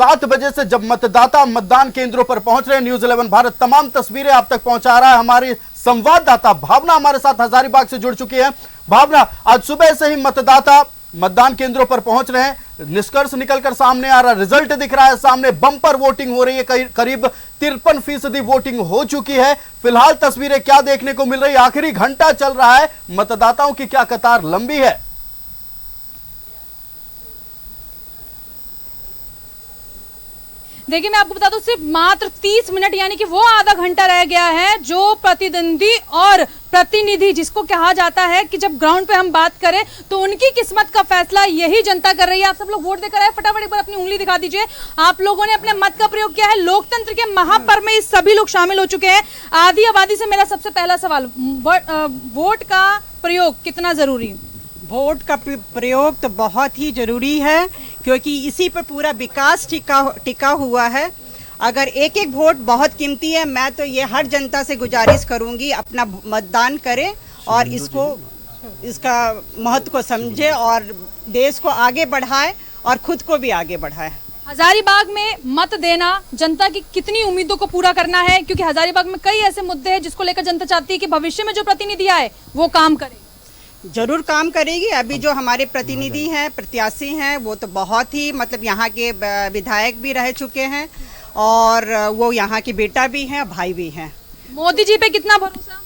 7 बजे से जब मतदाता मतदान केंद्रों पर पहुंच रहे हैं। न्यूज़ 11 भारत तमाम तस्वीरें आप तक पहुंचा रहा है। हमारी संवाददाता भावना हमारे साथ हजारीबाग से जुड़ चुकी है। भावना, आज सुबह से ही मतदाता मतदान केंद्रों पर पहुंच रहे हैं, निष्कर्ष निकलकर सामने आ रहा, रिजल्ट दिख रहा है सामने, बम्पर वोटिंग हो रही है, करीब 53% वोटिंग हो चुकी है। फिलहाल तस्वीरें क्या देखने को मिल रही है? आखिरी घंटा चल रहा है, मतदाताओं की क्या कतार लंबी है? देखिए, मैं आपको बता दूं, सिर्फ मात्र 30 मिनट यानी कि वो आधा घंटा रह गया है जो प्रतिद्वंदी और प्रतिनिधि जिसको कहा जाता है कि जब ग्राउंड पे हम बात करें तो उनकी किस्मत का फैसला यही जनता कर रही है। आप सब लोग वोट देकर आए, फटाफट एक बार अपनी उंगली दिखा दीजिए। आप लोगों ने अपने मत का प्रयोग किया है। लोकतंत्र के महापर्व में सभी लोग शामिल हो चुके हैं। आधी आबादी से मेरा सबसे पहला सवाल, वोट का प्रयोग कितना जरूरी? वोट का प्रयोग तो बहुत ही जरूरी है, क्योंकि इसी पर पूरा विकास टिका हुआ है। अगर एक एक वोट बहुत कीमती है, मैं तो ये हर जनता से गुजारिश करूंगी अपना मतदान करें और इसका महत्व को समझे और देश को आगे बढ़ाए और खुद को भी आगे बढ़ाए। हजारीबाग में मत देना जनता की कितनी उम्मीदों को पूरा करना है, क्योंकि हजारीबाग में कई ऐसे मुद्दे हैं जिसको लेकर जनता चाहती है कि भविष्य में जो प्रतिनिधि आए वो काम करे। जरूर काम करेगी। अभी जो हमारे प्रतिनिधि हैं, प्रत्याशी हैं, वो तो बहुत ही यहाँ के विधायक भी रह चुके हैं और वो यहाँ के बेटा भी हैं, भाई भी हैं। मोदी जी पे कितना भरोसा?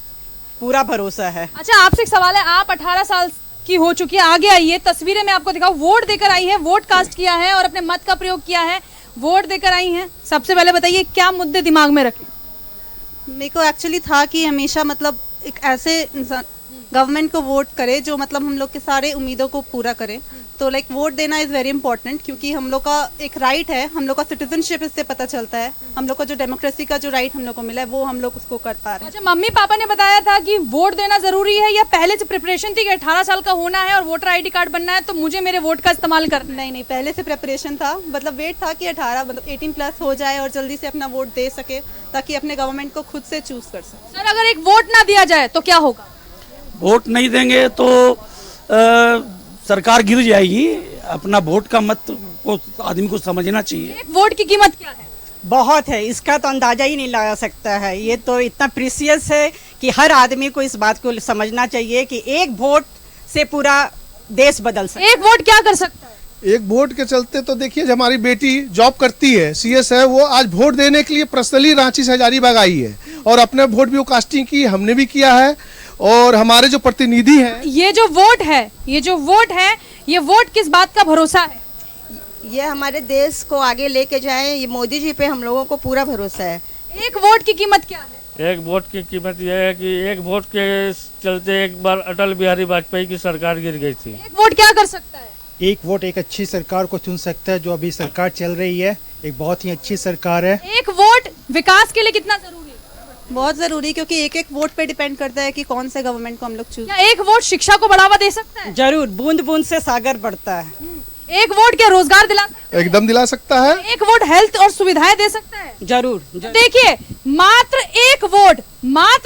पूरा भरोसा है। अच्छा, आपसे एक सवाल है, आप 18 साल की हो चुकी है, आगे आइए, तस्वीरें मैं आपको दिखाऊं। वोट देकर आई है, वोट कास्ट किया है और अपने मत का प्रयोग किया है, वोट देकर आई हैं। सबसे पहले बताइए क्या मुद्दे दिमाग में रखे? मेरे को एक्चुअली था कि हमेशा एक ऐसे इंसान गवर्नमेंट को वोट करे जो हम लोग के सारे उम्मीदों को पूरा करे। तो वोट देना इज़ वेरी इंपॉर्टेंट, क्योंकि हम लोग का एक राइट है, हम लोग का सिटीजनशिप इससे पता चलता है। हम लोग का जो डेमोक्रेसी का जो राइट हम लोग को मिला है वो हम लोग उसको कर पा रहे हैं। अच्छा, मम्मी पापा ने बताया था कि वोट देना जरूरी है या पहले से प्रिपरेशन थी कि 18 साल का होना है और वोटर ID कार्ड बनना है तो मुझे मेरे वोट का इस्तेमाल करना? नहीं, पहले से प्रिपरेशन था, वेट था कि 18 हो जाए और जल्दी से अपना वोट दे सके ताकि अपने गवर्नमेंट को खुद से चूज कर सके। सर, अगर एक वोट ना दिया जाए तो क्या होगा? वोट नहीं देंगे तो सरकार गिर जाएगी। अपना वोट का मत को आदमी को समझना चाहिए। एक वोट की कीमत क्या है? बहुत है, इसका तो अंदाजा ही नहीं लगा सकता है। ये तो इतना प्रीसियस है कि हर आदमी को इस बात को समझना चाहिए कि एक वोट से पूरा देश बदल सकता है। एक वोट क्या कर सकता है? एक वोट के चलते तो देखिए, हमारी बेटी जॉब करती है, CS है, वो आज वोट देने के लिए पर्सनली रांची से हजारीबाग आई है और अपने वोट भी वो कास्टिंग की, हमने भी किया है। और हमारे जो प्रतिनिधि हैं, ये जो वोट है, ये वोट किस बात का भरोसा है? ये हमारे देश को आगे लेके जाए, ये मोदी जी पे हम लोगों को पूरा भरोसा है। एक वोट की कीमत क्या है? एक वोट की कीमत यह है कि एक वोट के चलते एक बार अटल बिहारी वाजपेयी की सरकार गिर गई थी। एक वोट क्या कर सकता है? एक वोट एक अच्छी सरकार को चुन सकता है। जो अभी सरकार चल रही है एक बहुत ही अच्छी सरकार है। एक वोट विकास के लिए कितना जरूरी है? बहुत जरूरी, क्योंकि एक एक वोट पे डिपेंड करता है कि कौन से गवर्नमेंट को हम लोग चूज। एक वोट शिक्षा को बढ़ावा दे सकता है? जरूर, बूंद बूंद से सागर बढ़ता है। एक वोट क्या रोजगार दिला सकता है? एकदम दिला सकता है। एक वोट हेल्थ और सुविधाएं दे सकता है? जरूर। देखिए, मात्र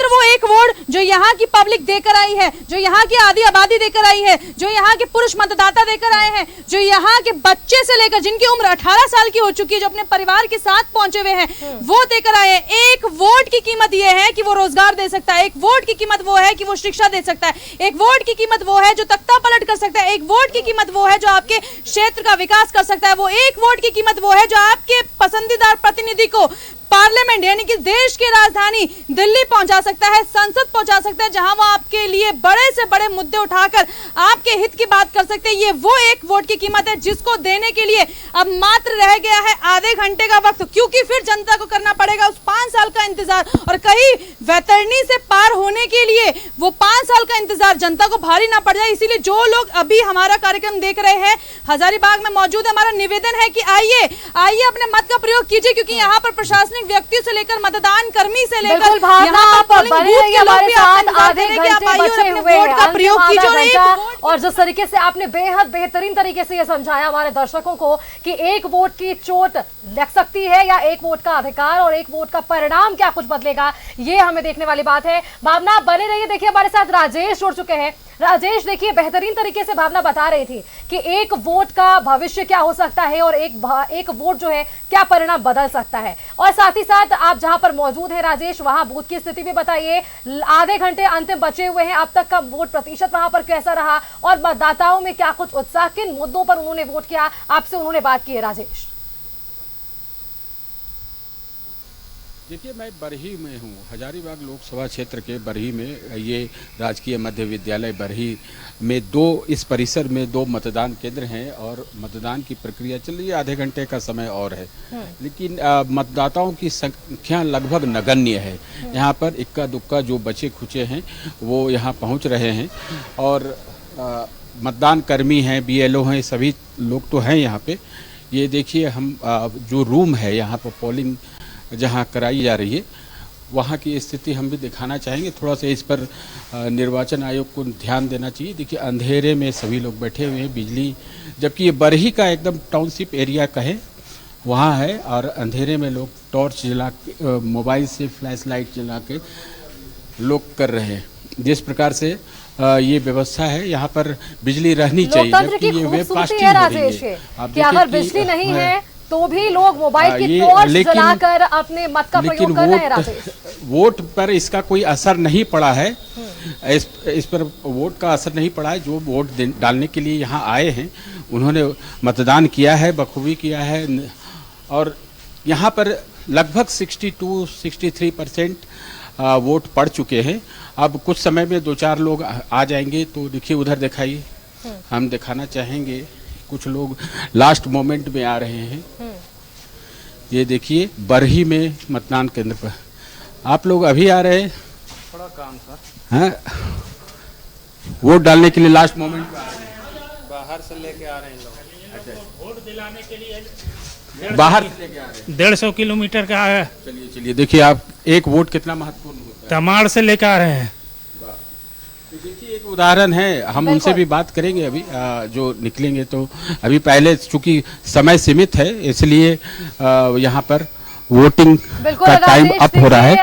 वो एक वोट जो यहाँ की पब्लिक देकर आई है, जो यहाँ की आधी आबादी देकर आई है, जो यहाँ के पुरुष मतदाता देकर आए हैं, जो यहाँ के बच्चे से लेकर जिनकी उम्र 18 साल की हो चुकी है, जो अपने परिवार के साथ पहुंचे हुए हैं, वो देकर आए हैं। एक वोट की कीमत ये है कि वो रोजगार दे सकता है। एक वोट की कीमत वो है कि वो शिक्षा दे सकता है। एक वोट की कीमत वो है जो तख्ता पलट कर सकता है। एक वोट की कीमत वो है जो आपके क्षेत्र का विकास कर सकता है। वो एक वोट की कीमत वो है जो आपके पसंदीदा प्रतिनिधि को पार्लियामेंट यानी कि देश की राजधानी दिल्ली पहुंचा सकता है, संसद पहुंचा सकता है, जहां वो आपके लिए बड़े से बड़े मुद्दे उठाकर आपके हित की बात कर सकते हैं। ये वो एक वोट की कीमत है जिसको देने के लिए अब मात्र रह गया है आधे घंटे का वक्त, क्योंकि फिर जनता को करना पड़ेगा उस 5 साल का इंतजार। और कहीं वैतरणी से पार होने के लिए वो 5 साल का इंतजार जनता को भारी ना पड़ जाए, इसीलिए जो लोग अभी हमारा कार्यक्रम देख रहे हैं, हजारीबाग में मौजूद, हमारा निवेदन है कि आइए अपने मत का प्रयोग कीजिए, क्योंकि यहाँ पर प्रशासनिक व्यक्तियों से लेकर मतदान कर्मी से लेकर आधे घंटे बचे हुए हैं। वोट का प्रयोग कीजिए। और जिस तरीके से आपने बेहद बेहतरीन तरीके से ये समझाया हमारे दर्शकों को कि एक वोट की चोट लग सकती है या एक वोट का अधिकार और एक वोट का परिणाम क्या कुछ बदलेगा, ये हमें देखने वाली बात है। भावना आप बने रहिए। देखिए हमारे साथ राजेश जुड़ चुके हैं। राजेश देखिए बेहतरीन तरीके से भावना बता रही थी कि एक वोट का भविष्य क्या हो सकता है और एक वोट जो है क्या परिणाम बदल सकता है। और साथ ही साथ आप जहां पर मौजूद हैं राजेश, वहां बूथ की स्थिति भी बताइए। आधे घंटे अंतिम बचे हुए हैं, अब तक का वोट प्रतिशत वहां पर कैसा रहा और मतदाताओं में क्या कुछ उत्साह, किन मुद्दों पर उन्होंने वोट किया, आपसे उन्होंने बात की है राजेश। देखिए मैं बरही में हूँ, हजारीबाग लोकसभा क्षेत्र के बरही में, ये राजकीय मध्य विद्यालय बरही में इस परिसर में 2 मतदान केंद्र हैं और मतदान की प्रक्रिया चल रही है। आधे घंटे का समय और है, लेकिन मतदाताओं की संख्या लगभग नगण्य है। यहाँ पर इक्का दुक्का जो बचे खुचे हैं वो यहाँ पहुँच रहे हैं और मतदान कर्मी हैं, BLO हैं, सभी लोग तो हैं यहाँ पे। ये देखिए हम जो रूम है यहाँ पर पोलिंग जहाँ कराई जा रही है वहाँ की स्थिति हम भी दिखाना चाहेंगे। थोड़ा सा इस पर निर्वाचन आयोग को ध्यान देना चाहिए। देखिए अंधेरे में सभी लोग बैठे हुए हैं, बिजली, जबकि ये बरही का एकदम टाउनशिप एरिया कहे वहाँ है और अंधेरे में लोग टॉर्च जला के, मोबाइल से फ्लैश लाइट जला के लोग कर रहे हैं। जिस प्रकार से ये व्यवस्था है यहाँ पर बिजली रहनी चाहिए, जबकि ये वेबकास्टिंग हो रही है। कि अगर बिजली नहीं है तो भी लोग मोबाइल की टॉर्च जलाकर अपने मत का प्रयोग कर रहे हैं राजेश। वोट पर इसका कोई असर नहीं पड़ा है, इस पर वोट का असर नहीं पड़ा है। जो वोट डालने के लिए यहाँ आए हैं उन्होंने मतदान किया है, बखूबी किया है और यहाँ पर लगभग 62-63% वोट पड़ चुके हैं। अब कुछ समय में 2-4 लोग आ जाएंगे, तो देखिए उधर दिखाइए, हम दिखाना चाहेंगे। कुछ लोग लास्ट मोमेंट में आ रहे हैं। ये देखिए बरही में मतदान केंद्र पर आप लोग अभी आ रहे हैं, थोड़ा काम सर हैं, वोट डालने के लिए लास्ट मोमेंट पे आ रहे हैं, बाहर से लेके आ रहे हैं लोग। वोट दिलाने के लिए बाहर से लेके आ रहे हैं, 150 किलोमीटर का है। चलिए देखिए आप, एक वोट कितना महत्वपूर्ण होता है। तमाड़ से लेकर आ रहे हैं। देखिए एक उदाहरण है, हम उनसे भी बात करेंगे अभी जो निकलेंगे। तो अभी पहले चूंकि समय सीमित है इसलिए यहाँ पर वोटिंग का टाइम अप हो रहा है।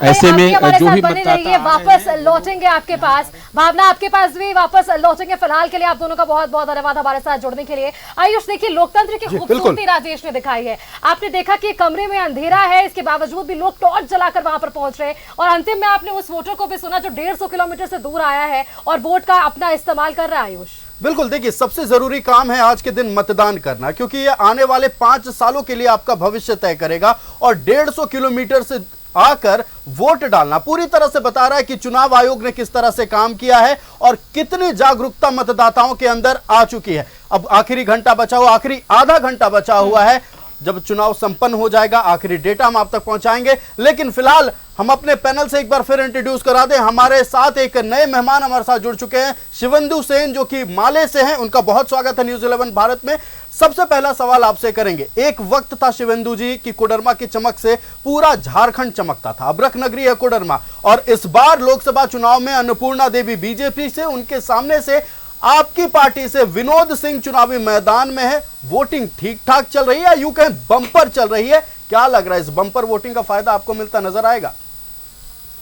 ऐसे में जो भी मतदाता वापस लौटेंगे आपके पास। भावना आपके पास भी वापस लौटेंगे। फिलहाल के लिए आप दोनों का बहुत बहुत धन्यवाद हमारे साथ जुड़ने के लिए। आयुष देखिए लोकतंत्र की खूबसूरती राजेश ने दिखाई है। आपने देखा कि कमरे में अंधेरा है, इसके बावजूद भी लोग टॉर्च जलाकर वहां पर पहुंच रहे और अंतिम में आपने उस वोटर को भी सुना जो 150 किलोमीटर से दूर आया है और वोट का अपना इस्तेमाल कर रहा है। आयुष बिल्कुल, देखिए सबसे जरूरी काम है आज के दिन मतदान करना, क्योंकि ये आने वाले 5 सालों के लिए आपका भविष्य तय करेगा और 150 किलोमीटर से आकर वोट डालना पूरी तरह से बता रहा है कि चुनाव आयोग ने किस तरह से काम किया है और कितनी जागरूकता मतदाताओं के अंदर आ चुकी है। अब आखिरी घंटा बचा हुआ, आखिरी आधा घंटा बचा हुआ है। जब चुनाव संपन्न हो जाएगा आखिरी डेटा हम आप तक पहुंचाएंगे, लेकिन फिलहाल हम अपने पैनल से एक बार फिर इंट्रोड्यूस करा दें। हमारे साथ एक नए मेहमान हमारे साथ जुड़ चुके हैं, शिवेंदु सेन, जो कि माले से हैं। उनका बहुत स्वागत है न्यूज़ 11 भारत में। सबसे पहला सवाल आपसे करेंगे, एक वक्त था शिवेंदु जी की कोडरमा की चमक से पूरा झारखंड चमकता था, अब्रक नगरी है कोडरमा, और इस बार लोकसभा चुनाव में अन्नपूर्णा देवी बीजेपी से, उनके सामने से आपकी पार्टी से विनोद सिंह चुनावी मैदान में है। वोटिंग ठीक ठाक चल रही है, यूं कहें बंपर चल रही है। क्या लग रहा है, इस बंपर वोटिंग का फायदा आपको मिलता नजर आएगा?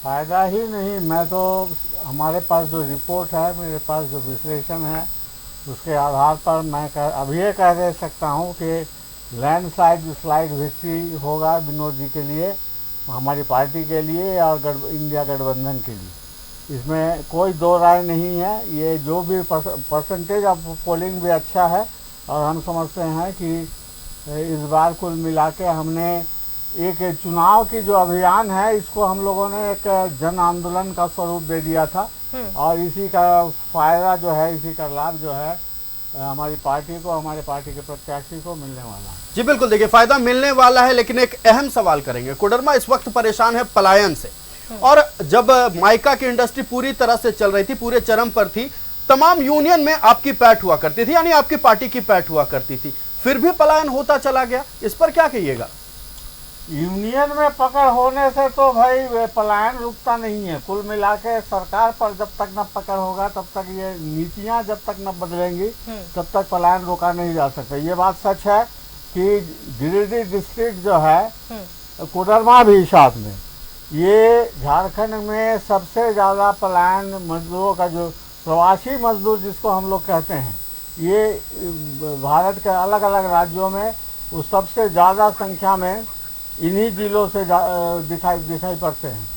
फायदा ही नहीं, मैं तो हमारे पास जो रिपोर्ट है, मेरे पास जो विश्लेषण है, उसके आधार पर मैं अभी ये कह दे सकता हूँ कि लैंडस्लाइड विक्ट्री होगा विनोद जी के लिए, हमारी पार्टी के लिए और इंडिया गठबंधन के लिए। इसमें कोई दो राय नहीं है। ये जो भी परसेंटेज ऑफ पोलिंग भी अच्छा है और हम समझते हैं कि इस बार कुल मिला के हमने एक चुनाव की जो अभियान है इसको हम लोगों ने एक जन आंदोलन का स्वरूप दे दिया था और इसी का फायदा जो है, इसी का लाभ जो है हमारी पार्टी को, हमारे पार्टी के प्रत्याशी को मिलने वाला है। जी बिल्कुल, देखिए फायदा मिलने वाला है, लेकिन एक अहम सवाल करेंगे। कोडरमा इस वक्त परेशान है पलायन से, और जब माइका की इंडस्ट्री पूरी तरह से चल रही थी, पूरे चरम पर थी, तमाम यूनियन में आपकी पैठ हुआ करती थी, यानी आपकी पार्टी की पैठ हुआ करती थी, फिर भी पलायन होता चला गया। इस पर क्या कहिएगा? यूनियन में पकड़ होने से तो भाई पलायन रुकता नहीं है। कुल मिला के सरकार पर जब तक न पकड़ होगा तब तक, ये नीतियां जब तक न बदलेंगी तब तक पलायन रोका नहीं जा सकता। ये बात सच है कि गिरिडीह डिस्ट्रिक्ट जो है, कोडरमा भी साथ में, ये झारखंड में सबसे ज़्यादा पलायन मजदूरों का, जो प्रवासी मजदूर जिसको हम लोग कहते हैं, ये भारत के अलग अलग राज्यों में वो सबसे ज़्यादा संख्या में इन्हीं जिलों से दिखाई पड़ते हैं।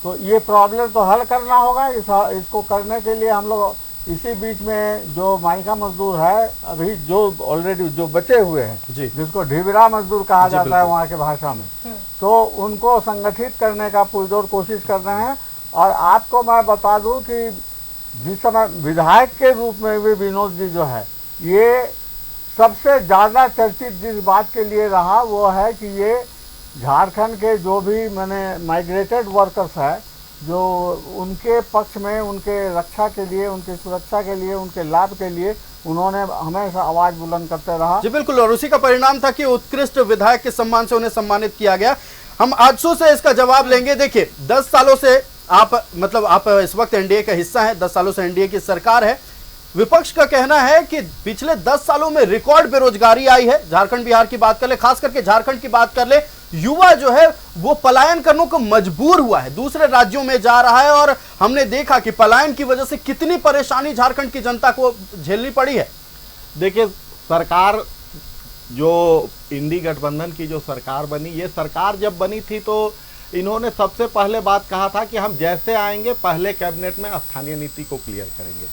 तो ये प्रॉब्लम तो हल करना होगा। इसको करने के लिए हम लोग इसी बीच में जो माइका मजदूर है अभी जो ऑलरेडी जो बचे हुए हैं, जिसको ढिबरा मजदूर कहा जाता है वहाँ के भाषा में, तो उनको संगठित करने का पुरजोर कोशिश कर रहे हैं। और आपको मैं बता दूं कि जिस समय विधायक के रूप में भी विनोद जी जो है, ये सबसे ज़्यादा चर्चित जिस बात के लिए रहा वो है कि ये झारखंड के जो भी माइग्रेटेड वर्कर्स है, जो उनके पक्ष में, उनके रक्षा के लिए, उनकी सुरक्षा के लिए, उनके लाभ के लिए उन्होंने हमेशा आवाज बुलंद करते रहा। जी बिल्कुल, और उसी का परिणाम था कि उत्कृष्ट विधायक के सम्मान से उन्हें सम्मानित किया गया। हम आजसू से इसका जवाब लेंगे। देखिए 10 सालों से आप इस वक्त एनडीए का हिस्सा है, 10 सालों से एनडीए की सरकार है। विपक्ष का कहना है कि पिछले 10 सालों में रिकॉर्ड बेरोजगारी आई है। झारखंड बिहार की बात कर ले, खास करके झारखंड की बात कर ले, युवा जो है वो पलायन करने को मजबूर हुआ है, दूसरे राज्यों में जा रहा है। और हमने देखा कि पलायन की वजह से कितनी परेशानी झारखंड की जनता को झेलनी पड़ी है। देखिए, सरकार जो इंडी गठबंधन की जो सरकार बनी, ये सरकार जब बनी थी तो इन्होंने सबसे पहले बात कहा था कि हम जैसे आएंगे पहले कैबिनेट में स्थानीय नीति को क्लियर करेंगे,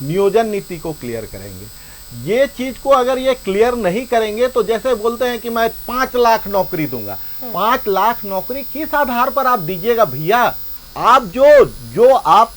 नियोजन नीति को क्लियर करेंगे। ये चीज को अगर ये क्लियर नहीं करेंगे तो जैसे बोलते हैं कि मैं 5 लाख नौकरी दूंगा, 5 लाख नौकरी किस आधार पर आप दीजिएगा भैया? आप जो आप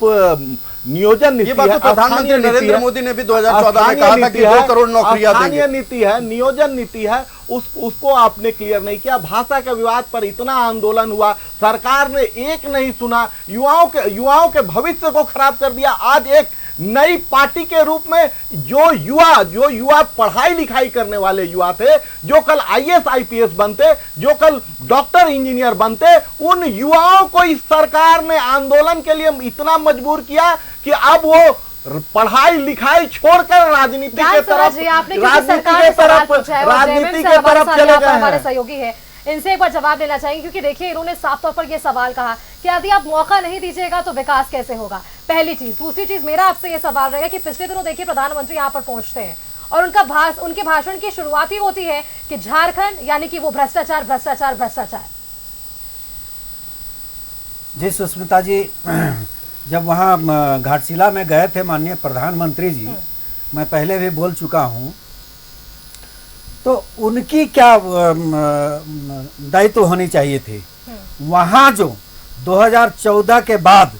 नियोजन नीति, ये बात तो प्रधानमंत्री नरेंद्र मोदी ने भी 2014 में कहा था कि 2 करोड़ नौकरियां देंगे। स्थानीय नीति है, नियोजन नीति है, उसको आपने क्लियर नहीं किया। भाषा के विवाद पर इतना आंदोलन हुआ, सरकार ने एक नहीं सुना, युवाओं के भविष्य को खराब कर दिया। आज एक नई पार्टी के रूप में जो युवा पढ़ाई लिखाई करने वाले युवा थे, जो कल आईएएस आईपीएस बनते, जो कल डॉक्टर इंजीनियर बनते, उन युवाओं को इस सरकार ने आंदोलन के लिए इतना मजबूर किया कि अब वो पढ़ाई लिखाई छोड़कर राजनीति के तरफ चले गए। हमारे सहयोगी है, इनसे एक बार जवाब लेना चाहिए, क्योंकि देखिए इन्होंने साफ तौर पर यह सवाल कहा कि यदि आप मौका नहीं दीजिएगा तो विकास कैसे होगा। पहली चीज। दूसरी चीज, मेरा आपसे यह सवाल रहेगा कि पिछले दिनों देखिए प्रधानमंत्री यहाँ पर पहुंचते हैं और उनके भाषण की शुरुआत ही होती है कि झारखंड यानी कि वो भ्रष्टाचार भ्रष्टाचार भ्रष्टाचार। जी सुष्मिता जी, जब वहाँ घाटशिला में गए थे माननीय प्रधानमंत्री जी, मैं पहले भी बोल चुका हूँ, तो उनकी क्या दायित्व होनी चाहिए थी। वहाँ जो 2014 के बाद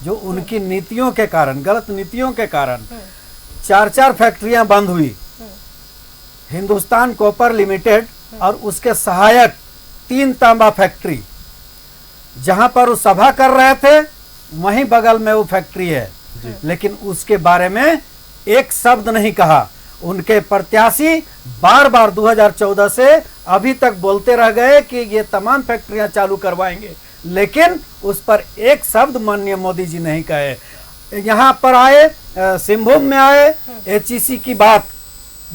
जो उनकी नीतियों के कारण, गलत नीतियों के कारण 4 फैक्ट्रियां बंद हुई, हिंदुस्तान कॉपर लिमिटेड और उसके सहायक 3 तांबा फैक्ट्री, जहां पर वो सभा कर रहे थे वहीं बगल में वो फैक्ट्री है, लेकिन उसके बारे में एक शब्द नहीं कहा। उनके प्रत्याशी बार बार 2014 से अभी तक बोलते रह गए कि ये तमाम फैक्ट्रियां चालू करवाएंगे, लेकिन उस पर एक शब्द माननीय मोदी जी नहीं कहे। यहाँ पर आए, सिंहभूम में आए, एचईसी की बात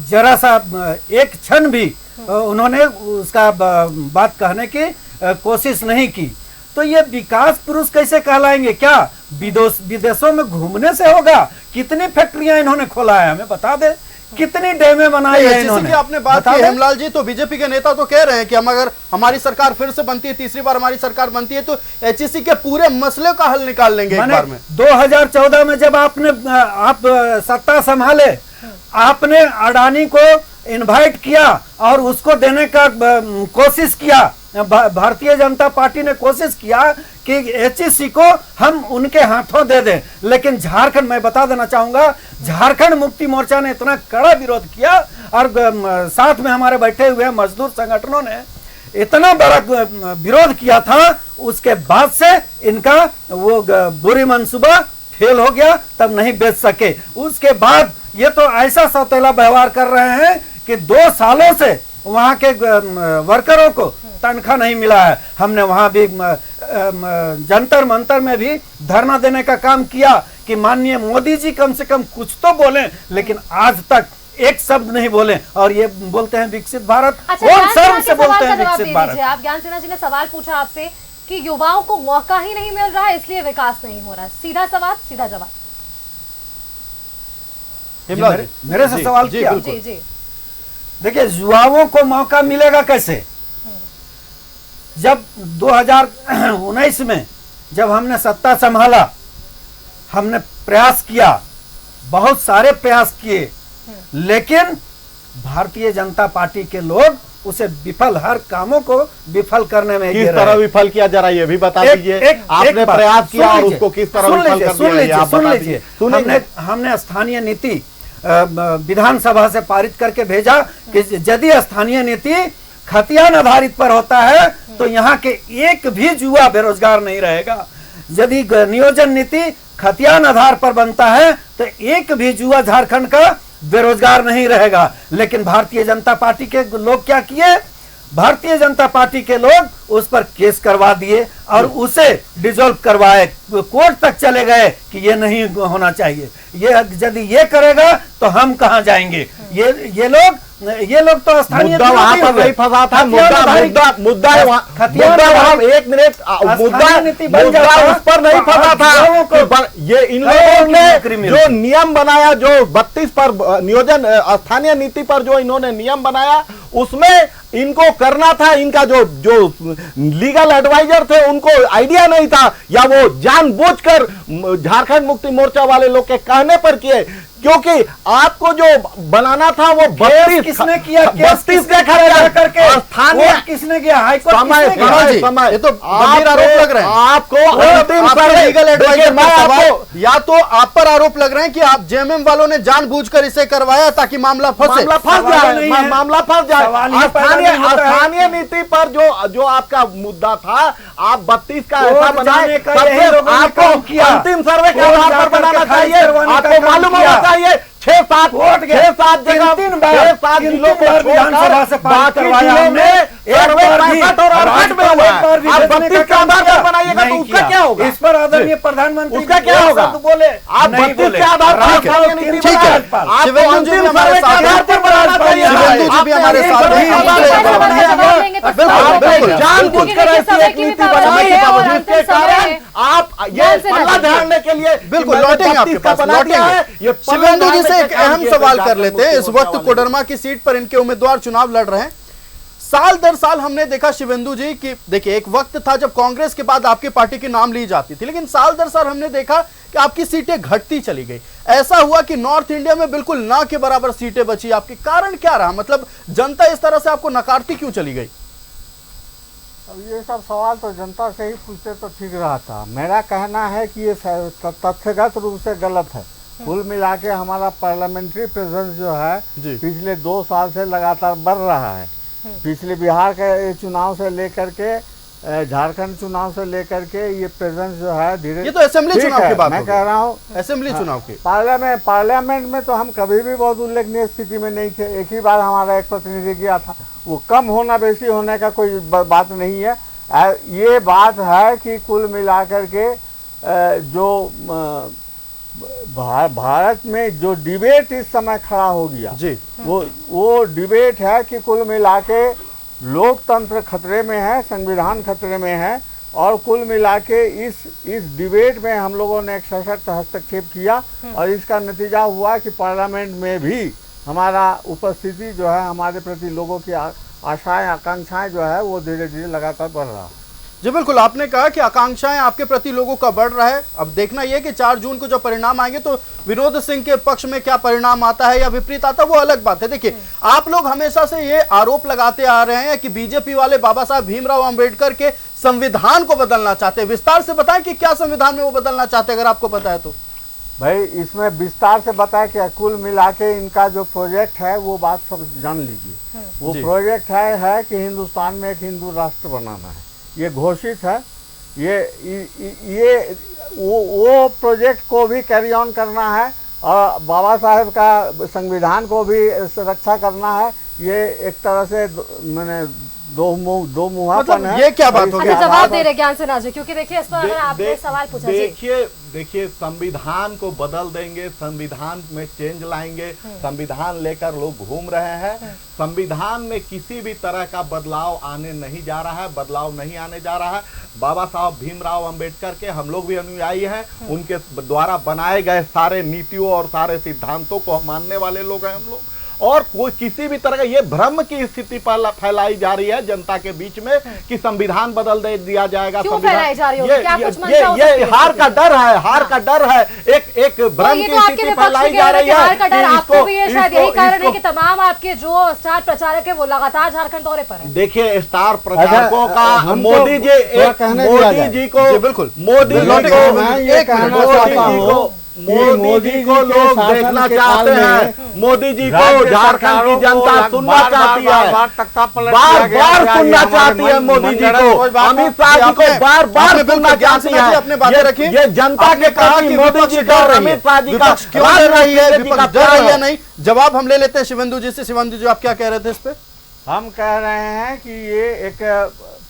जरा सा एक क्षण भी उन्होंने उसका बात कहने की कोशिश नहीं की। तो ये विकास पुरुष कैसे कहलाएंगे? क्या विदेशों में घूमने से होगा? कितनी फैक्ट्रियां इन्होंने खोला है, हमें बता दे। कितनी डैमे बनाई है इन्होंने? आपने बात की हेमलाल जी, तो बीजेपी के नेता तो कह रहे हैं कि हम अगर हमारी सरकार फिर से बनती है, तीसरी बार हमारी सरकार बनती है, तो एचईसी के पूरे मसले का हल निकाल लेंगे एक बार में। 2014 में जब आप सत्ता संभाले, आपने अडानी को इनवाइट किया और उसको देने का कोशिश किया। भारतीय जनता पार्टी ने कोशिश किया कि एचईसी को हम उनके हाथों दे दें, लेकिन झारखंड, मैं बता देना चाहूंगा, झारखंड मुक्ति मोर्चा ने इतना कड़ा विरोध किया और साथ में हमारे बैठे हुए मजदूर संगठनों ने इतना बड़ा विरोध किया था। उसके बाद से इनका वो बुरी मंसूबा फेल हो गया, तब नहीं बेच सके। उसके बाद ये तो ऐसा सौतेला व्यवहार कर रहे हैं कि 2 सालों से वहां के वर्करों को तनख्वाह नहीं मिला है। हमने वहाँ भी जंतर मंतर में भी धरना देने का काम किया कि माननीय मोदी जी कम से कम कुछ तो बोलें, लेकिन आज तक एक शब्द नहीं बोले। और ये बोलते हैं विकसित भारत, कौन शर्म से बोलते हैं विकसित भारत। आप ज्ञान सिन्हा जी ने सवाल पूछा आपसे कि युवाओं को मौका ही नहीं मिल रहा है इसलिए विकास नहीं हो रहा है। सीधा सवाल सीधा जवाब। मेरे से सवाल किया। जी जी। देखिए, युवाओं को मौका मिलेगा कैसे? जब 2019 में जब हमने सत्ता संभाला, हमने प्रयास किया, बहुत सारे प्रयास किए, लेकिन भारतीय जनता पार्टी के लोग उसे विफल, हर कामों को विफल करने में किस तरह विफल किया, जरा ये भी बता दीजिए। आपने प्रयास किया और उसको किस तरह विफल कर दिया? सुन लीजिए। हमने स्थानीय नीति विधानसभा से पारित करके भेजा कि यदि स्थानीय नीति खतियान आधारित पर होता है तो यहाँ के एक भी युवा बेरोजगार नहीं रहेगा। यदि नियोजन नीति खतियान आधार पर बनता है तो एक भी युवा झारखंड का बेरोजगार नहीं रहेगा। लेकिन भारतीय जनता पार्टी के लोग क्या किए? भारतीय जनता पार्टी के लोग उस पर केस करवा दिए और उसे डिसॉल्व करवाए, कोर्ट तक चले गए कि ये नहीं होना चाहिए। ये यदि ये करेगा तो हम कहां जाएंगे? ये लोग तो स्थानीय मुद्दा वहां पर नहीं फंसा था। मुद्दा एक मिनट, मुद्दा उस पर नहीं फंसा था। ये इन लोगों ने जो नियम बनाया, जो 32 पर नियोजन स्थानीय नीति पर जो इन्होंने नियम बनाया, उसमें इनको करना था। इनका जो लीगल एडवाइजर थे उनको आइडिया नहीं था, या वो जानबूझकर झारखंड मुक्ति मोर्चा वाले लोग के कहने पर किए, क्योंकि आपको जो बनाना था वो 32 किसने किया? 32 के खर्चा करके स्थानीय किसने किया? हाईकोर्ट समय ये तो गंभीर आरोप लग रहे हैं आपको। अंतिम लीगल एडवाइजर, या तो आप पर आरोप लग रहे हैं कि आप जेएमएम वालों ने जानबूझकर इसे करवाया ताकि मामला फंसे, मामला फंस जाए। स्थानीय नीति पर जो आपका मुद्दा था, आप 32 का ऐसा बनाए, आपको अंतिम सर्वे के आधार पर बनाना चाहिए। आपको मालूम होना चाहिए 6-7 जगह 6-7 जिलों को विधानसभा से पास करवाया हमने। सर्वे 65 और 68 में हुआ है। आप 32 के आधार पर बनाइएगा तो उसका क्या होगा? इस पर आदरणीय प्रधानमंत्री उसका क्या होगा? बोले आप 32 के आधार पर नीति बनाए, आपको अंतिम सर्वे के आधार पर बनाना चाहिए। शिवेंदु जी भी हमारे साथ हैं। जानबूझकर ऐसी एक नीति बनाई है जिसके कारण आप ये पल्ला झाड़ने के लिए बिल्कुल लौटेंगे आपके पास, लौटेंगे। शिवेंदु जी से एक अहम सवाल कर लेते हैं। इस वक्त कोडरमा की सीट पर इनके उम्मीदवार चुनाव लड़ रहे हैं। साल दर साल हमने देखा शिवेंदु जी कि देखिए, एक वक्त था जब कांग्रेस के बाद आपकी पार्टी के नाम ली जाती थी, लेकिन साल दर साल हमने देखा कि आपकी सीटें घटती चली गई। ऐसा हुआ कि नॉर्थ इंडिया में बिल्कुल ना के बराबर सीटें बची आपकी। कारण क्या रहा? मतलब जनता इस तरह से आपको नकारती क्यों चली गई? अब ये सब सवाल तो जनता से ही पूछते तो ठीक रहा था। मेरा कहना है कि ये तथ्यगत रूप से गलत है। कुल मिला के हमारा पार्लियामेंट्री प्रेजेंस जो है पिछले 2 साल से लगातार बढ़ रहा है। पिछले बिहार के चुनाव से लेकर के झारखंड चुनाव से लेकर के ये प्रेजेंस जो है धीरे, ये तो असेंबली चुनाव की बात मैं कह रहा हूँ, असेंबली चुनाव की। पार्लियामेंट में तो हम कभी भी बहुत उल्लेखनीय स्थिति में नहीं थे। एक ही बार हमारा एक प्रतिनिधि गया था। वो कम होना बेसी होने का कोई बात नहीं है। ये बात है कि कुल मिलाकर के जो भारत में जो डिबेट इस समय खड़ा हो गया जी, वो डिबेट है कि कुल मिला के लोकतंत्र खतरे में है, संविधान खतरे में है। और कुल मिला के इस डिबेट में हम लोगों ने एक सशक्त हस्तक्षेप किया और इसका नतीजा हुआ कि पार्लियामेंट में भी हमारा उपस्थिति जो है, हमारे प्रति लोगों की आशाएं आकांक्षाएं जो है वो धीरे धीरे लगातार बढ़ रहा है। जी बिल्कुल, आपने कहा कि आकांक्षाएं आपके प्रति लोगों का बढ़ रहा है। अब देखना यह कि 4 जून को जो परिणाम आएंगे तो विनोद सिंह के पक्ष में क्या परिणाम आता है या विपरीत आता है वो अलग बात है। देखिए, आप लोग हमेशा से ये आरोप लगाते आ रहे हैं कि बीजेपी वाले बाबा साहब भीमराव अंबेडकर के संविधान को बदलना चाहते हैं। विस्तार से बताएं कि क्या संविधान में वो बदलना चाहते हैं, अगर आपको पता है तो। भाई, इसमें विस्तार से बताया कि कुल मिला के इनका जो प्रोजेक्ट है वो बात सब जान लीजिए। वो प्रोजेक्ट है कि हिंदुस्तान में एक हिंदू राष्ट्र बनाना है, ये घोषित है। ये वो प्रोजेक्ट को भी कैरी ऑन करना है और बाबा साहेब का संविधान को भी रक्षा करना है। ये एक तरह से मैंने दो मुहापन है। ये क्या बात हो गई? जवाब दे रहे ज्ञान सिन्हा जी, क्योंकि देखिए इस पर आपने सवाल पूछा। देखिए संविधान को बदल देंगे, संविधान में चेंज लाएंगे, संविधान लेकर लोग घूम रहे हैं। संविधान में किसी भी तरह का बदलाव आने नहीं जा रहा है, बदलाव नहीं आने जा रहा है। बाबा साहब भीमराव अंबेडकर के हम लोग भी अनुयायी हैं, उनके द्वारा बनाए गए सारे नीतियों और सारे सिद्धांतों को मानने वाले लोग हैं हम लोग। और कोई किसी भी तरह का ये भ्रम की स्थिति फैलाई जा रही है जनता के बीच में कि संविधान बदल दे दिया जाएगा। क्यों फैलाई जा रही ये हार का डर है, हार का डर है, एक भ्रम की स्थिति फैलाई जा रही है। हार का डर आपको भी है, शायद यही कारण है कि तमाम आपके जो स्टार प्रचारक है वो लगातार झारखंड दौरे पर है। देखिए स्टार प्रचारकों का मोदी जी को बिल्कुल मोदी को लोग देखना चाहते हैं, मोदी जी को झारखंड की जनता सुनना चाहती है, बार बार सुनना चाहती है मोदी जी को, अमित शाह जी को बार बार सुनना चाहती है। अपने बातें रखिए, ये जनता के कहा कि मोदी जी कर अमित शाह जी का क्यों डर रही है, विपक्ष डर रही है? नहीं, जवाब हम ले लेते हैं शिवेंदु जी से। शिवेंदु जी आप क्या कह रहे थे इस पे? हम कह रहे हैं कि ये एक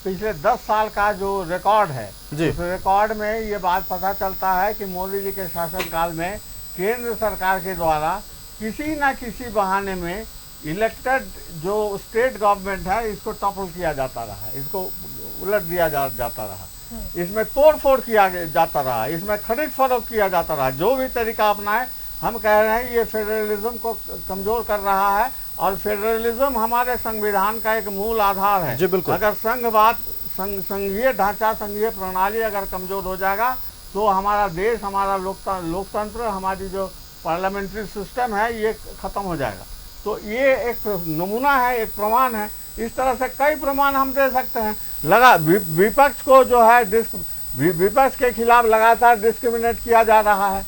पिछले 10 साल का जो रिकॉर्ड है, उस रिकॉर्ड में ये बात पता चलता है कि मोदी जी के शासनकाल में केंद्र सरकार के द्वारा किसी न किसी बहाने में इलेक्टेड जो स्टेट गवर्नमेंट है इसको टॉपल किया जाता रहा, इसको उलट दिया जाता रहा, इसमें तोड़ फोड़ किया जाता रहा, इसमें खरीद फरोख्त किया जाता रहा। जो भी तरीका अपनाए, हम कह रहे हैं ये फेडरलिज्म को कमजोर कर रहा है। और फेडरलिज्म हमारे संविधान का एक मूल आधार है। अगर संघीय ढांचा, संघीय प्रणाली अगर कमजोर हो जाएगा तो हमारा देश, हमारा लोकतंत्र, हमारी जो पार्लियामेंट्री सिस्टम है ये खत्म हो जाएगा। तो ये एक नमूना है, एक प्रमाण है। इस तरह से कई प्रमाण हम दे सकते हैं। विपक्ष को जो है विपक्ष के खिलाफ लगातार डिस्क्रिमिनेट किया जा रहा है।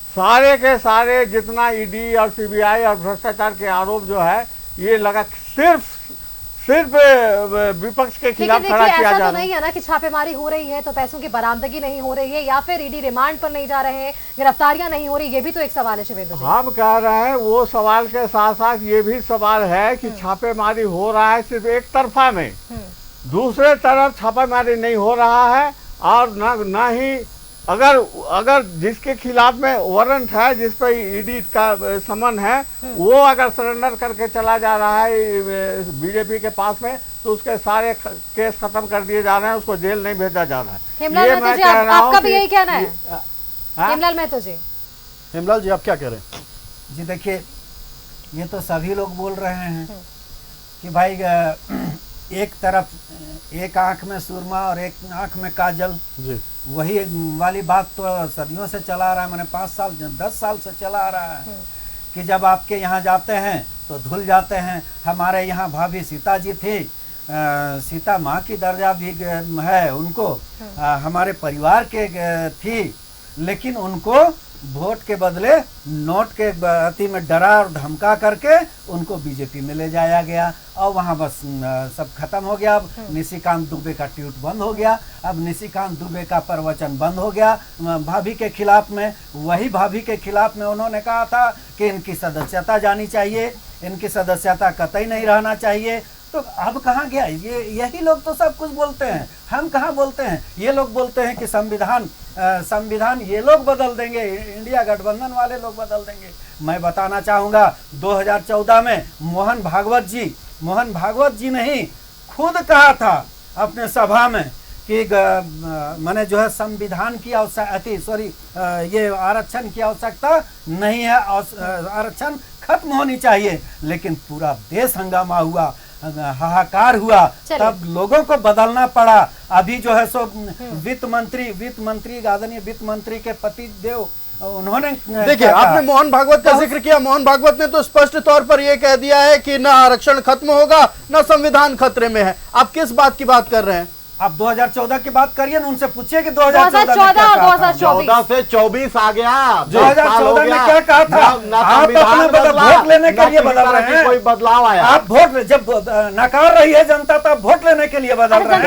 सारे के सारे जितना ईडी और सीबीआई और भ्रष्टाचार के आरोप जो है ये लगा सिर्फ विपक्ष के खिलाफ खड़ा किया जा रहा है। तो नहीं है ना कि छापेमारी हो रही है तो पैसों की बरामदगी नहीं हो रही है, या फिर ईडी रिमांड पर नहीं जा रहे हैं, गिरफ्तारियां नहीं हो रही, ये भी तो एक सवाल है शिवेंद्र जी। हम कह रहे हैं वो सवाल के साथ साथ ये भी सवाल है कि छापेमारी हो रहा है सिर्फ एक तरफा में, दूसरे तरफ छापेमारी नहीं हो रहा है। और न ही अगर जिसके खिलाफ में वारंट है, जिस पर ईडी का समन है, वो अगर सरेंडर करके चला जा रहा है बीजेपी के पास में, तो उसके सारे केस खत्म कर दिए जा रहे हैं, उसको जेल नहीं भेजा जा रहा है। हेमलाल महतो जी, आपका भी यही कहना है? हेमलाल महतो जी, हेमलाल जी आप क्या कह रहे हैं? जी देखिए, ये तो सभी लोग बोल रहे हैं कि भाई एक तरफ एक आंख में सुरमा और एक आंख में काजल जी, वही वाली बात तो सदियों से चला आ रहा है। मैंने 5 साल 10 साल से चला आ रहा है कि जब आपके यहाँ जाते हैं तो धुल जाते हैं। हमारे यहाँ भाभी सीता जी थी, सीता माँ की दर्जा भी है उनको, हमारे परिवार के थी, लेकिन उनको वोट के बदले नोट के अति में डरा और धमका करके उनको बीजेपी में ले जाया गया और वहाँ बस सब खत्म हो गया। अब निशिकांत दुबे का ट्वीट बंद हो गया, अब निशिकांत दुबे का प्रवचन बंद हो गया भाभी के खिलाफ में। वही भाभी के खिलाफ में उन्होंने कहा था कि इनकी सदस्यता जानी चाहिए, इनकी सदस्यता कतई नहीं रहना चाहिए। तो अब कहाँ गया? यही लोग तो सब कुछ बोलते हैं, हम कहाँ बोलते हैं? ये लोग बोलते हैं कि संविधान ये लोग बदल देंगे, इंडिया गठबंधन वाले लोग बदल देंगे। मैं बताना चाहूँगा 2014 में मोहन भागवत जी ने ही खुद कहा था अपने सभा में कि मैंने जो है संविधान की ये आरक्षण की आवश्यकता नहीं है, आरक्षण खत्म होनी चाहिए। लेकिन पूरा देश हंगामा हुआ, हाहाकार हुआ, तब लोगों को बदलना पड़ा। अभी जो है सो वित्त मंत्री आदरणीय वित्त मंत्री के पति देव उन्होंने देखिए, आपने मोहन भागवत का जिक्र किया। मोहन भागवत ने तो स्पष्ट तौर पर यह कह दिया है कि न आरक्षण खत्म होगा न संविधान खतरे में है। आप किस बात की बात कर रहे हैं? आप 2014 की बात करिए ना, उनसे पूछिए कि 2014 14 से 24 आ गया। 2014 में क्या कहा था? आप अपने वोट लेने के लिए बदल रहे हैं, कोई बदलाव आया? आप वोट जब नकार रही है जनता तो आप वोट लेने के लिए बदल रहे हैं।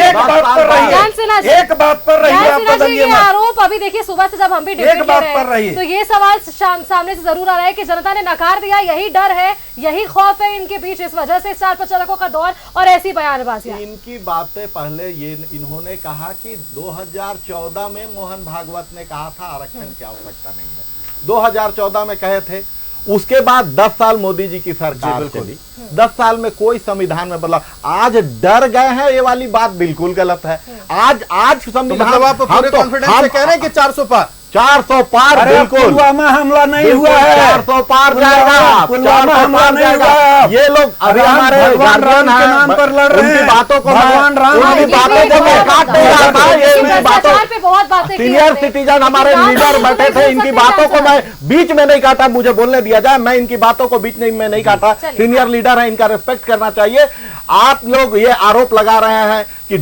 एक बात पर रही है, एक बात पर रही है, आप बदलिए मत। आरोप अभी देखिए सुबह से जब हम भी डिबेट कर रहे हैं तो ये सवाल सामने से जरूर आ रहा है कि जनता ने नकार दिया, यही डर है, यही खौफ है इनके बीच, इस वजह से स्टार प्रचारकों का दौर और ऐसी बयानबाजियां। इनकी बातें पहले ये इन्होंने कहा कि 2014 में मोहन भागवत ने कहा था आरक्षण की आवश्यकता नहीं है, 2014 में कहे थे। उसके बाद 10 साल मोदी जी की सरकार चली, 10 साल में कोई संविधान में बदलाव। आज डर गए हैं, ये वाली बात बिल्कुल गलत है। आज संविधान मतलब आप पूरे कॉन्फिडेंस से कह रहे हैं कि 400 पार, 400 पार, बिल्कुल पुलवामा हमला नहीं हुआ है, 400 पार जाएगा, पुलवामा हमला नहीं हुआ है। ये लोग अभी हमारे भगवान राम के नाम पर लड़ रहे हैं, उनकी बातों को भगवान राम उनकी बातों को मैं काट नहीं रहा था, ये उनकी बातों पे बहुत बातें की सीनियर सिटीजन हमारे लीडर बैठे थे, इनकी बातों को मैं बीच में नहीं काटा, मुझे बोलने दिया जाए, मैं इनकी बातों को बीच में नहीं काटा। सीनियर लीडर है, इनका रिस्पेक्ट करना चाहिए। आप लोग ये आरोप लगा रहे हैं कि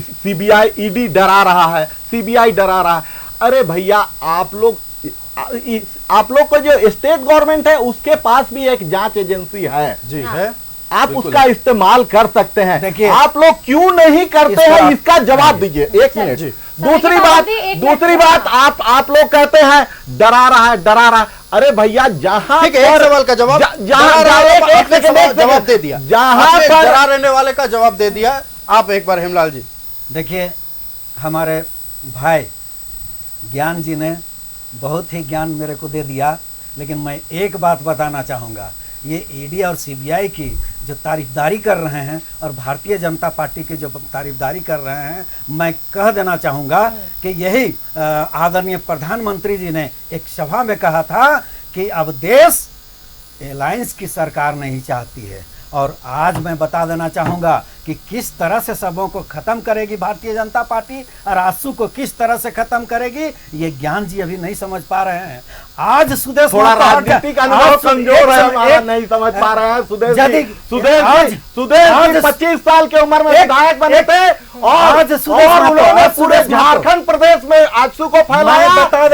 सीबीआई ईडी डरा रहा है, सीबीआई डरा रहा है। अरे भैया आप लोग को जो स्टेट गवर्नमेंट है उसके पास भी एक जांच एजेंसी है जी है, आप उसका इस्तेमाल कर सकते हैं। देखिए आप लोग क्यों नहीं करते हैं, इसका जवाब दीजिए। एक मिनट। दूसरी बात आप लोग कहते हैं डरा रहा है। अरे भैया जहां ठीक है, एक सवाल का जवाब जवाब दे दिया, जहां डरा रहने वाले का जवाब दे दिया। आप एक बार हेमलाल जी देखिए, हमारे भाई ज्ञान जी ने बहुत ही ज्ञान मेरे को दे दिया, लेकिन मैं एक बात बताना चाहूँगा, ये ईडी और सीबीआई की जो तारीफदारी कर रहे हैं और भारतीय जनता पार्टी की जो तारीफदारी कर रहे हैं, मैं कह देना चाहूँगा कि यही आदरणीय प्रधानमंत्री जी ने एक सभा में कहा था कि अब देश अलायंस की सरकार नहीं चाहती है। और आज मैं बता देना चाहूँगा कि किस तरह से सबों को खत्म करेगी भारतीय जनता पार्टी और आंसू को किस तरह से खत्म करेगी, ये ज्ञान जी अभी नहीं समझ पा रहे हैं। आज सुदेश थोड़ा राजनीतिक अनुभव कमजोर है हमारा, नहीं समझ पा रहे हैं। सुदेश 25 साल की उम्र में विधायक बने थे और उन्होंने पूरे झारखंड प्रदेश में आंसू को फैलाया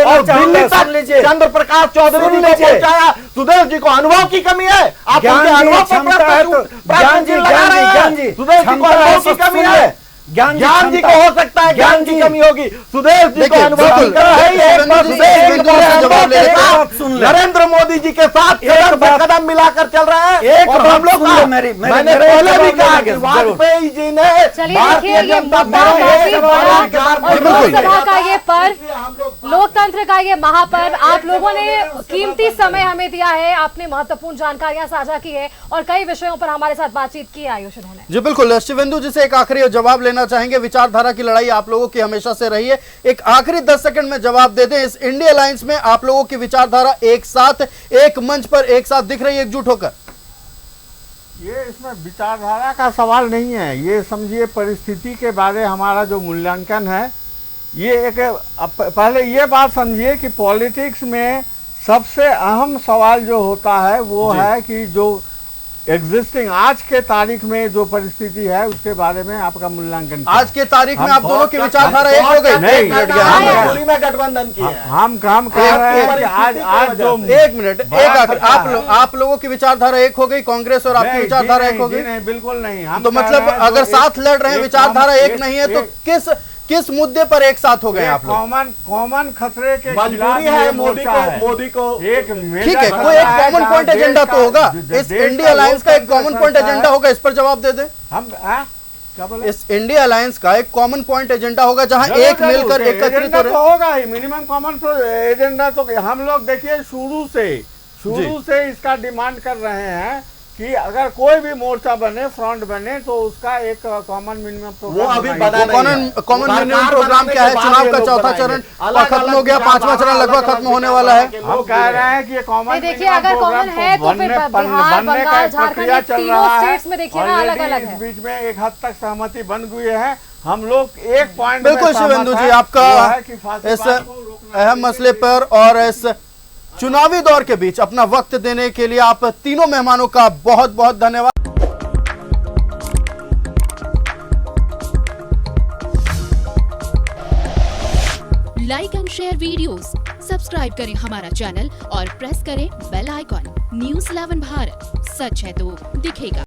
और दिल्ली तक चंद्र प्रकाश चौधरी जी को पहुंचाया। सुदेश जी को अनुभव की कमी है, आप अनुभव की कमी है। ज्ञान जी को हो सकता है ज्ञान की कमी होगी, सुदेश जी को अनुभव नरेंद्र मोदी जी के साथ कदम मिलाकर चल रहा है। और हम लोग मैंने पहले भी कहा कि वाजपेयी जी ने भारतीय जनता का ये पर्व, लोकतंत्र का ये महापर्व, आप लोगों ने कीमती समय हमें दिया है, आपने महत्वपूर्ण जानकारियां साझा की है और कई विषयों पर हमारे साथ बातचीत की आयुष उन्होंने। जी बिल्कुल। शिवेंदु जी से एक आखिरी जवाब लेना चाहेंगे, विचारधारा की लड़ाई आप लोगों की हमेशा से रही है, एक आखिरी 10 सेकंड में जवाब दे दें। इस इंडिया अलायंस में आप लोगों की विचारधारा एक साथ, एक मंच पर एक साथ दिख रही है एकजुट होकर। ये इसमें विचारधारा का सवाल नहीं है, ये समझिए परिस्थिति के बारे हमारा जो मूल्यांकन है, ये एक पहले ये बात समझिए कि पॉलिटिक्स में सबसे अहम सवाल जो होता है वो है कि जो एग्जिस्टिंग आज के तारीख में जो परिस्थिति है उसके बारे में आपका मूल्यांकन। आज के तारीख में आप दोनों की विचारधारा एक हो गई, नहीं में गठबंधन की है। हम काम कर रहे हैं कि आज जो एक मिनट एक आखिर आप लोगों की विचारधारा एक हो गई, कांग्रेस और आपकी विचारधारा एक हो गई? नहीं, बिल्कुल नहीं। हम तो मतलब अगर साथ लड़ रहे हैं, विचारधारा एक नहीं है, तो किस मुद्दे पर एक साथ हो गए आप लोग? कॉमन खतरे के मजबूरी है मोदी को एक ठीक है, कोई एक कॉमन पॉइंट एजेंडा तो होगा, इस इंडिया अलायंस का एक कॉमन पॉइंट एजेंडा होगा, इस पर जवाब दे दे। हम क्या बोले? इस इंडिया अलायंस का एक कॉमन पॉइंट एजेंडा होगा जहां एक मिलकर एकत्रित होगा ही, मिनिमम कॉमन एजेंडा तो हम लोग देखिए शुरू से इसका डिमांड कर रहे हैं कि अगर कोई भी मोर्चा बने, फ्रंट बने, तो उसका एक कॉमन मिनिमम प्रोग्राम, वो अभी कॉमन मिनिमम प्रोग्राम क्या है? चुनाव का चौथा चरण खत्म हो गया, 5वां चरण लगभग खत्म होने वाला है। हम कह रहे हैं कि ये कॉमन देखिए अगर कॉमन है तो फिर बिहार, बंगाल, झारखंड तीनों स्टेट्स में देखिए ना अलग अलग है। इस बीच में एक हद तक सहमति बन गई है। हम लोग एक पॉइंट बिल्कुल शिवेंदु जी, आपका इस अहम मसले पर और इस चुनावी दौर के बीच अपना वक्त देने के लिए आप तीनों मेहमानों का बहुत बहुत धन्यवाद। Like and share videos, subscribe करें हमारा चैनल और प्रेस करें बेल आइकॉन। News 11 भारत, सच है तो दिखेगा।